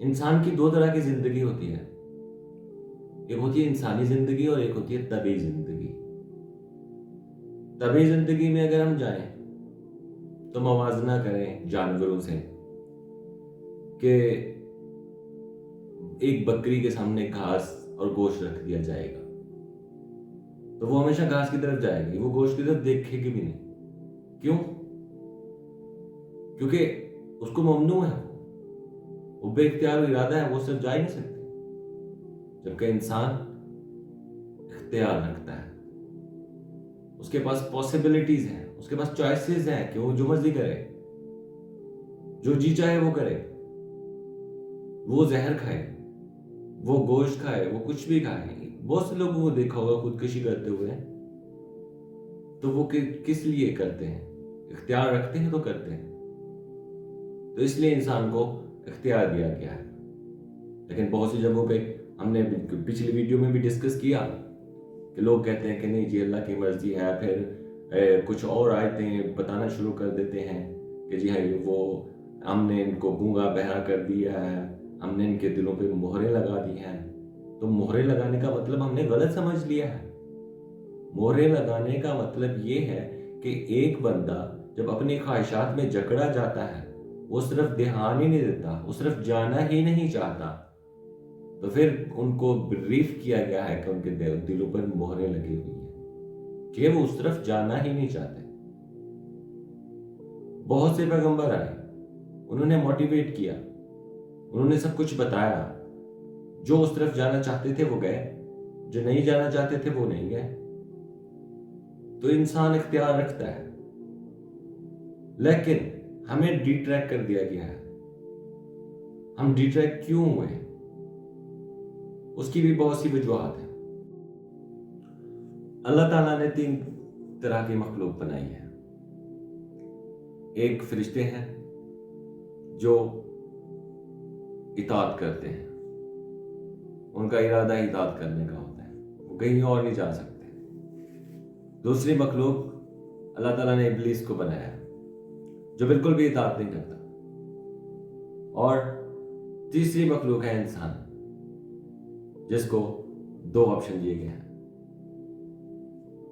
انسان کی دو طرح کی زندگی ہوتی ہے، ایک ہوتی ہے انسانی زندگی اور ایک ہوتی ہے طبعی زندگی۔ طبعی زندگی میں اگر ہم جائیں تو موازنہ کریں جانوروں سے کہ ایک بکری کے سامنے گھاس اور گوشت رکھ دیا جائے گا تو وہ ہمیشہ گھاس کی طرف جائے گی، وہ گوشت کی طرف دیکھے گی بھی نہیں۔ کیوں؟ کیونکہ اس کو ممنوع ہے، وہ بے اختیار ارادہ ہے، وہ صرف جا ہی نہیں سکتی۔ جبکہ انسان اختیار رکھتا ہے، اس کے پاس پاسبلٹیز ہیں، اس کے پاس چوائسز ہیں کہ وہ جو مرضی کرے، جو جی چاہے وہ کرے، وہ زہر کھائے، وہ گوشت کھائے، وہ کچھ بھی کھائے۔ بہت سے لوگوں کو دیکھا ہوگا خودکشی کرتے ہوئے، تو وہ کس لیے کرتے ہیں؟ اختیار رکھتے ہیں تو کرتے ہیں۔ تو اس لیے انسان کو اختیار دیا گیا ہے۔ لیکن بہت سی جگہوں پہ ہم نے پچھلی ویڈیو میں بھی ڈسکس کیا کہ لوگ کہتے ہیں کہ نہیں جی اللہ کی مرضی ہے، پھر کچھ اور آیتیں بتانا شروع کر دیتے ہیں کہ جی ہاں وہ ہم نے ان کو گونگا بہرا کر دیا ہے، ہم نے ان کے دلوں پہ مہریں لگا دی ہیں۔ تو مہریں لگانے کا مطلب ہم نے غلط سمجھ لیا ہے۔ مہریں لگانے کا مطلب یہ ہے کہ ایک بندہ جب اپنی خواہشات میں جکڑا جاتا ہے، وہ صرف دھیان ہی نہیں دیتا، وہ صرف جانا ہی نہیں چاہتا، تو پھر ان کو بریف کیا گیا ہے کہ ان کے دلوں پر مہریں لگی ہوئی ہیں کہ وہ اس طرف جانا ہی نہیں چاہتے۔ بہت سے پیغمبر آئے، انہوں نے موٹیویٹ کیا، انہوں نے سب کچھ بتایا، جو اس طرف جانا چاہتے تھے وہ گئے، جو نہیں جانا چاہتے تھے وہ نہیں گئے۔ تو انسان اختیار رکھتا ہے، لیکن ہمیں ڈی ٹریک کر دیا گیا ہے۔ ہم ڈی ٹریک کیوں ہوئے؟ اس کی بھی بہت سی وجوہات ہیں۔ اللہ تعالیٰ نے 3 طرح کی مخلوق بنائی ہے۔ ایک فرشتے ہیں جو اطاعت کرتے ہیں، ان کا ارادہ اطاعت کرنے کا ہوتا ہے، وہ کہیں اور نہیں جا سکتے۔ دوسری مخلوق اللہ تعالیٰ نے ابلیس کو بنایا جو بالکل بھی اطاعت نہیں کرتا۔ اور تیسری مخلوق ہے انسان، جس کو 2 آپشن دیے گئے ہیں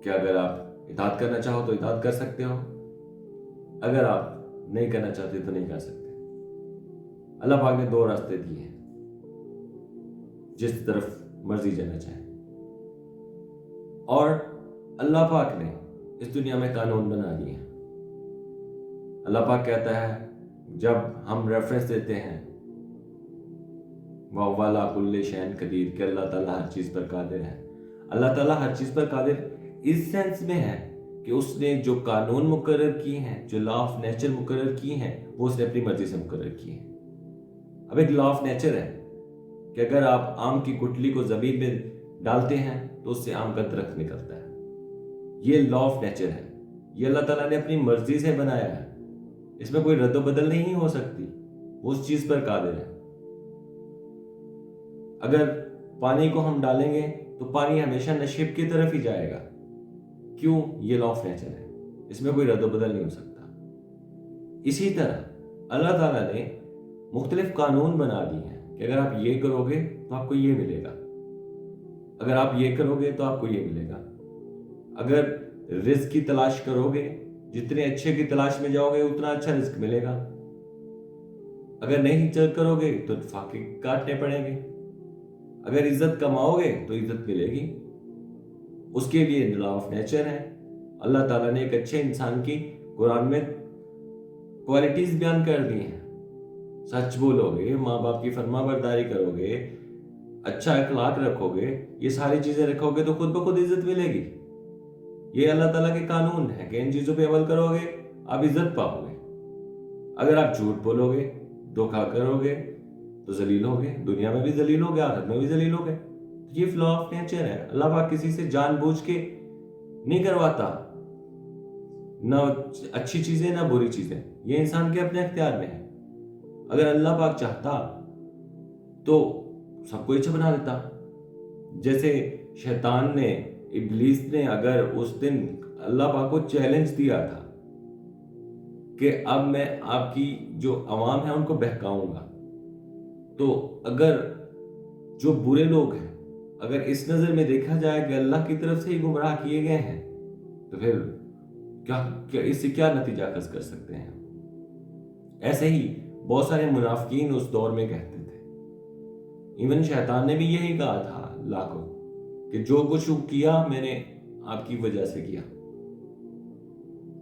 کہ اگر آپ اطاعت کرنا چاہو تو اطاعت کر سکتے ہو، اگر آپ نہیں کرنا چاہتے تو نہیں کر سکتے۔ اللہ پاک نے 2 راستے دیے ہیں، جس طرف مرضی جانا چاہے۔ اور اللہ پاک نے اس دنیا میں قانون بنا دیے ہیں۔ اللہ پاک کہتا ہے، جب ہم ریفرنس دیتے ہیں وَهُوَ عَلَىٰ كُلِّ شَيْءٍ قَدِيرٌ کہ اللہ تعالیٰ ہر چیز پر قادر ہے، اللہ تعالیٰ ہر چیز پر قادر اس سینس میں ہے کہ اس نے جو قانون مقرر کیے ہیں، جو لا آف نیچر مقرر کیے ہیں، وہ اس نے اپنی مرضی سے مقرر کیے ہیں۔ اب ایک لا آف نیچر ہے کہ اگر آپ آم کی گٹلی کو زمین میں ڈالتے ہیں تو اس سے آم کا درخت نکلتا ہے۔ یہ لا آف نیچر ہے، یہ اللہ تعالیٰ نے اپنی مرضی سے بنایا ہے، اس میں کوئی رد و بدل نہیں ہو سکتی، وہ اس چیز پر قادر ہے۔ اگر پانی کو ہم ڈالیں گے تو پانی ہمیشہ نشیب کی طرف ہی جائے گا۔ کیوں؟ یہ لا آف نیچر ہے، اس میں کوئی رد و بدل نہیں ہو سکتا۔ اسی طرح اللہ تعالیٰ نے مختلف قانون بنا دیے ہیں کہ اگر آپ یہ کرو گے تو آپ کو یہ ملے گا، اگر آپ یہ کرو گے تو آپ کو یہ ملے گا۔ اگر رزق کی تلاش کرو گے، جتنے اچھے کی تلاش میں جاؤ گے اتنا اچھا رزق ملے گا، اگر نہیں کرو گے تو فاقے کاٹنے پڑیں گے۔ اگر عزت کماؤ گے تو عزت ملے گی، اس کے لیے لا آف نیچر ہے۔ اللہ تعالیٰ نے ایک اچھے انسان کی قرآن میں کوالٹیز بیان کر دی ہیں۔ سچ بولو گے، ماں باپ کی فرما برداری کرو گے، اچھا اخلاق رکھو گے، یہ ساری چیزیں رکھو گے تو خود بخود عزت ملے گی۔ یہ اللہ تعالیٰ کے قانون ہے کہ ان چیزوں پہ عمل کرو گے آپ عزت پاؤ گے۔ اگر آپ جھوٹ بولو گے، دھوکا کرو گے تو ذلیل ہوگے، دنیا میں بھی ذلیل ہوگے، آخرت میں بھی ذلیل ہوگے۔ یہ لا آف نیچر ہے۔ اللہ پاک کسی سے جان بوجھ کے نہیں کرواتا، نہ اچھی چیزیں نہ بری چیزیں، یہ انسان کے اپنے اختیار میں ہے۔ اگر اللہ پاک چاہتا تو سب کو اچھا بنا دیتا۔ جیسے شیطان نے، ابلیس نے اگر اس دن اللہ پاک کو چیلنج دیا تھا کہ اب میں آپ کی جو عوام ہے ان کو بہکاؤں گا، تو اگر جو برے لوگ ہیں اگر اس نظر میں دیکھا جائے کہ اللہ کی طرف سے ہی گمراہ کیے گئے ہیں تو پھر کیا اس سے کیا نتیجہ اخذ کر سکتے ہیں؟ ایسے ہی بہت سارے منافقین اس دور میں کہتے تھے، ایون شیطان نے بھی یہی کہا تھا اللہ کو کہ جو کچھ کیا میں نے آپ کی وجہ سے کیا،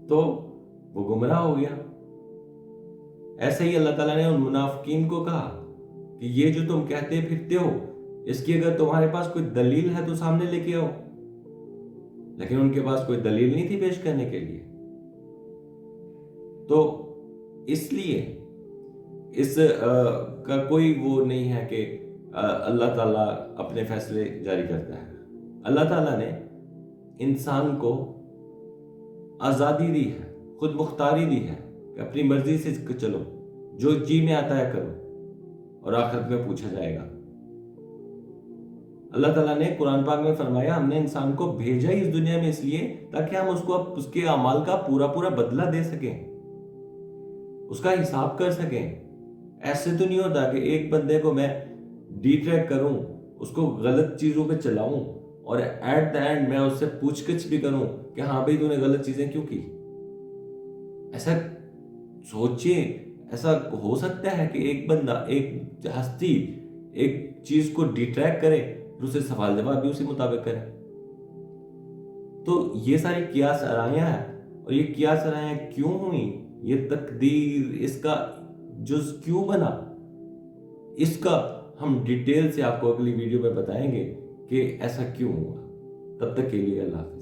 تو وہ گمراہ ہو گیا۔ ایسے ہی اللہ تعالیٰ نے ان منافقین کو کہا کہ یہ جو تم کہتے پھرتے ہو اس کی اگر تمہارے پاس کوئی دلیل ہے تو سامنے لے کے آؤ، لیکن ان کے پاس کوئی دلیل نہیں تھی پیش کرنے کے لیے۔ تو اس لیے اس کا کوئی وہ نہیں ہے کہ اللہ تعالیٰ اپنے فیصلے جاری کرتا ہے۔ اللہ تعالیٰ نے انسان کو آزادی دی ہے، خود مختاری دی ہے کہ اپنی مرضی سے چلو، جو جی میں آتا ہے کرو، اور آخرت میں پوچھا جائے گا۔ اللہ تعالیٰ نے قرآن پاک میں فرمایا ہم نے انسان کو بھیجا ہی اس دنیا میں اس لیے تاکہ ہم اس کو اس کے اعمال کا پورا پورا بدلہ دے سکیں، اس کا حساب کر سکیں۔ ایسے تو نہیں ہوتا کہ ایک بندے کو میں ڈی ٹریک کروں، اس کو غلط چیزوں پہ چلاؤں اور ایٹ دا اینڈ میں اس سے پوچھ گچھ بھی کروں کہ ہاں بھائی تو نے غلط چیزیں کیوں کی۔ ایسا سوچئے، ایسا ہو سکتا ہے کہ ایک بندہ، ایک ہستی ایک چیز کو ڈی ٹریک کرے پھر اسے سوال جواب بھی اسی مطابق کرے؟ تو یہ ساری قیاس آرائیاں ہیں، اور یہ قیاس آرائیاں کیوں ہوئیں، یہ تقدیر اس کا جز کیوں بنا، اس کا ہم ڈیٹیل سے آپ کو اگلی ویڈیو میں بتائیں گے کہ ایسا کیوں ہوا۔ تب تک کے لیے اللہ حافظ۔